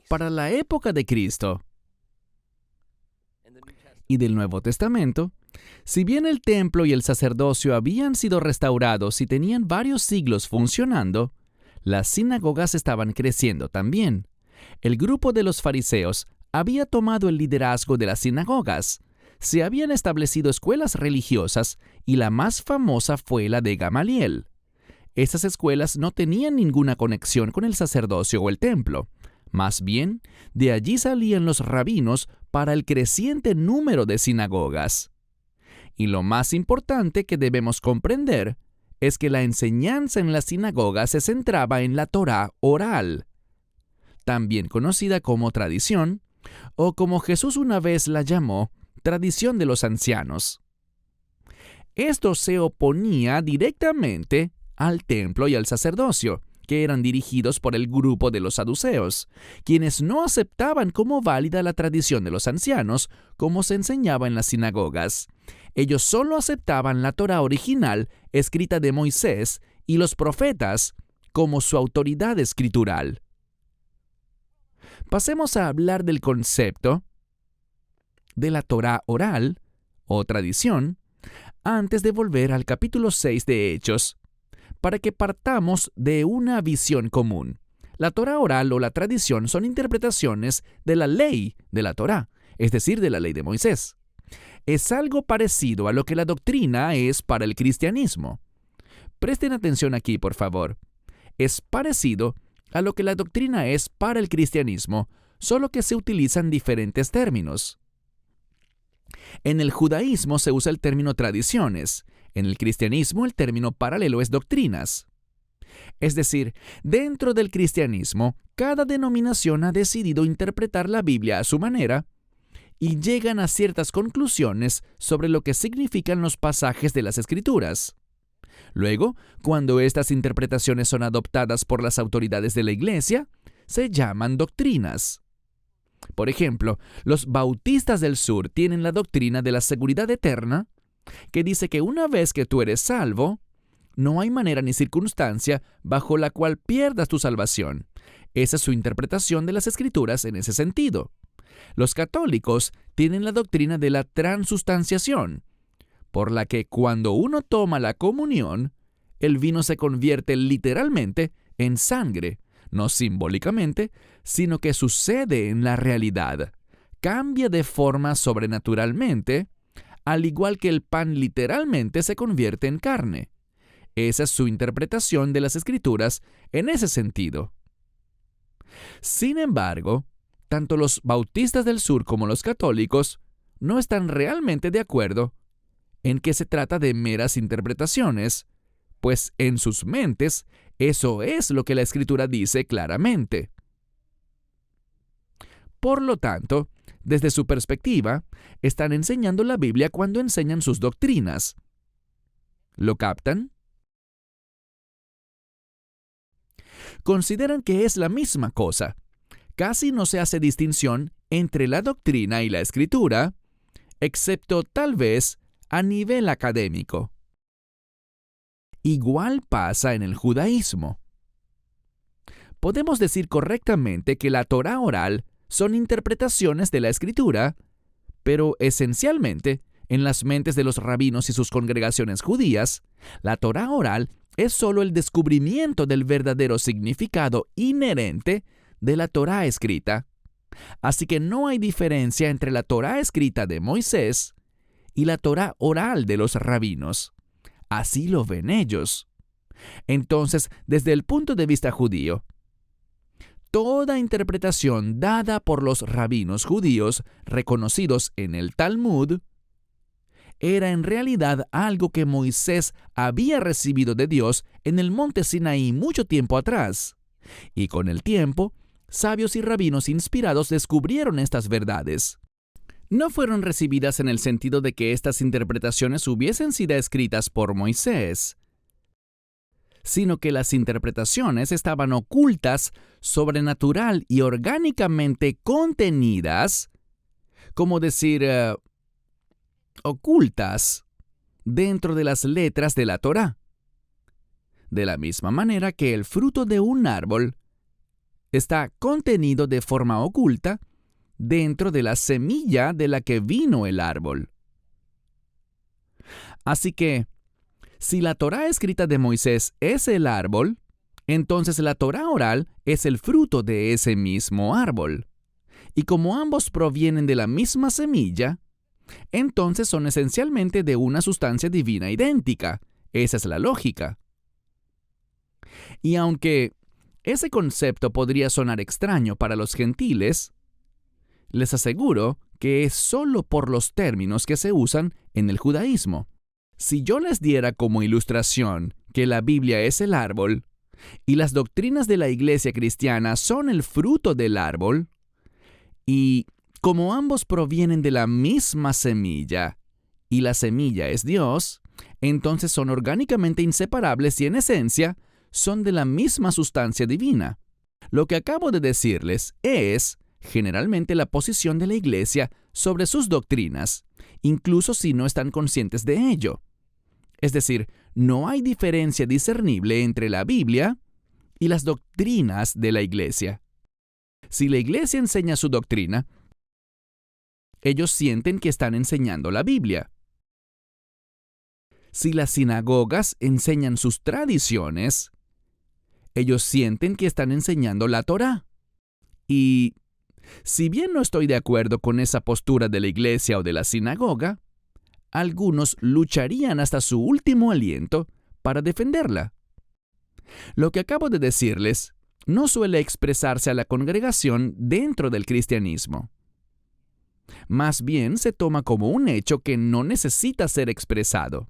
Para la época de Cristo y del Nuevo Testamento, si bien el templo y el sacerdocio habían sido restaurados y tenían varios siglos funcionando, las sinagogas estaban creciendo también. El grupo de los fariseos había tomado el liderazgo de las sinagogas. Se habían establecido escuelas religiosas y la más famosa fue la de Gamaliel. Esas escuelas no tenían ninguna conexión con el sacerdocio o el templo. Más bien, de allí salían los rabinos para el creciente número de sinagogas. Y lo más importante que debemos comprender es que la enseñanza en las sinagogas se centraba en la Torá oral, también conocida como tradición, o como Jesús una vez la llamó, tradición de los ancianos. Esto se oponía directamente al templo y al sacerdocio, que eran dirigidos por el grupo de los saduceos, quienes no aceptaban como válida la tradición de los ancianos, como se enseñaba en las sinagogas. Ellos solo aceptaban la Torá original, escrita de Moisés, y los profetas, como su autoridad escritural. Pasemos a hablar del concepto de la Torá oral, o tradición, antes de volver al capítulo 6 de Hechos, para que partamos de una visión común. La Torá oral o la tradición son interpretaciones de la ley de la Torá, es decir, de la ley de Moisés. Es algo parecido a lo que la doctrina es para el cristianismo. Presten atención aquí, por favor. Es parecido a lo que la doctrina es para el cristianismo, solo que se utilizan diferentes términos. En el judaísmo se usa el término tradiciones. En el cristianismo el término paralelo es doctrinas. Es decir, dentro del cristianismo, cada denominación ha decidido interpretar la Biblia a su manera y llegan a ciertas conclusiones sobre lo que significan los pasajes de las Escrituras. Luego, cuando estas interpretaciones son adoptadas por las autoridades de la Iglesia, se llaman doctrinas. Por ejemplo, los bautistas del sur tienen la doctrina de la seguridad eterna, que dice que una vez que tú eres salvo, no hay manera ni circunstancia bajo la cual pierdas tu salvación. Esa es su interpretación de las Escrituras en ese sentido. Los católicos tienen la doctrina de la transustanciación, por la que cuando uno toma la comunión, el vino se convierte literalmente en sangre, no simbólicamente, sino que sucede en la realidad. Cambia de forma sobrenaturalmente, al igual que el pan literalmente se convierte en carne. Esa es su interpretación de las Escrituras en ese sentido. Sin embargo, tanto los bautistas del sur como los católicos no están realmente de acuerdo en que se trata de meras interpretaciones, pues en sus mentes eso es lo que la Escritura dice claramente. Por lo tanto, desde su perspectiva, están enseñando la Biblia cuando enseñan sus doctrinas. ¿Lo captan? Consideran que es la misma cosa. Casi no se hace distinción entre la doctrina y la Escritura, excepto tal vez a nivel académico. Igual pasa en el judaísmo. Podemos decir correctamente que la Torá oral son interpretaciones de la Escritura, pero esencialmente, en las mentes de los rabinos y sus congregaciones judías, la Torá oral es solo el descubrimiento del verdadero significado inherente de la Torá escrita. Así que no hay diferencia entre la Torá escrita de Moisés y la Torá oral de los rabinos. Así lo ven ellos. Entonces, desde el punto de vista judío, toda interpretación dada por los rabinos judíos reconocidos en el Talmud era en realidad algo que Moisés había recibido de Dios en el monte Sinaí mucho tiempo atrás. Y con el tiempo, sabios y rabinos inspirados descubrieron estas verdades. No fueron recibidas en el sentido de que estas interpretaciones hubiesen sido escritas por Moisés, sino que las interpretaciones estaban ocultas, sobrenatural y orgánicamente contenidas, como decir, ocultas, dentro de las letras de la Torá. De la misma manera que el fruto de un árbol está contenido de forma oculta dentro de la semilla de la que vino el árbol. Así que, si la Torá escrita de Moisés es el árbol, entonces la Torá oral es el fruto de ese mismo árbol. Y como ambos provienen de la misma semilla, entonces son esencialmente de una sustancia divina idéntica. Esa es la lógica. Y aunque ese concepto podría sonar extraño para los gentiles, les aseguro que es solo por los términos que se usan en el judaísmo. Si yo les diera como ilustración que la Biblia es el árbol y las doctrinas de la iglesia cristiana son el fruto del árbol, y como ambos provienen de la misma semilla y la semilla es Dios, entonces son orgánicamente inseparables y en esencia son de la misma sustancia divina. Lo que acabo de decirles es generalmente la posición de la iglesia sobre sus doctrinas, incluso si no están conscientes de ello. Es decir, no hay diferencia discernible entre la Biblia y las doctrinas de la iglesia. Si la iglesia enseña su doctrina, ellos sienten que están enseñando la Biblia. Si las sinagogas enseñan sus tradiciones, ellos sienten que están enseñando la Torá. Y si bien no estoy de acuerdo con esa postura de la iglesia o de la sinagoga, algunos lucharían hasta su último aliento para defenderla. Lo que acabo de decirles no suele expresarse a la congregación dentro del cristianismo. Más bien se toma como un hecho que no necesita ser expresado.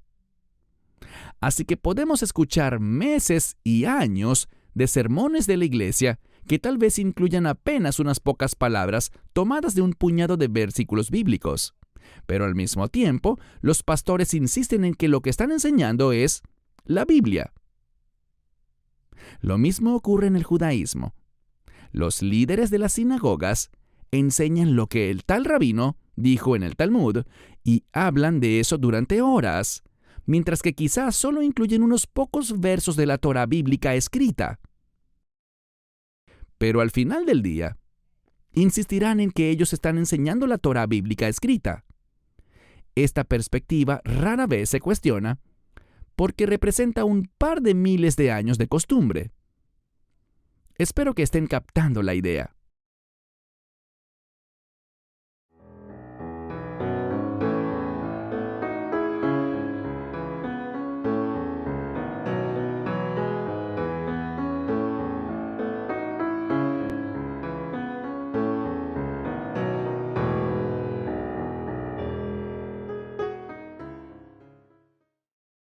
Así que podemos escuchar meses y años de sermones de la iglesia que tal vez incluyan apenas unas pocas palabras tomadas de un puñado de versículos bíblicos. Pero al mismo tiempo, los pastores insisten en que lo que están enseñando es la Biblia. Lo mismo ocurre en el judaísmo. Los líderes de las sinagogas enseñan lo que el tal rabino dijo en el Talmud y hablan de eso durante horas, mientras que quizás solo incluyen unos pocos versos de la Torá bíblica escrita. Pero al final del día, insistirán en que ellos están enseñando la Torá bíblica escrita. Esta perspectiva rara vez se cuestiona porque representa un par de miles de años de costumbre. Espero que estén captando la idea.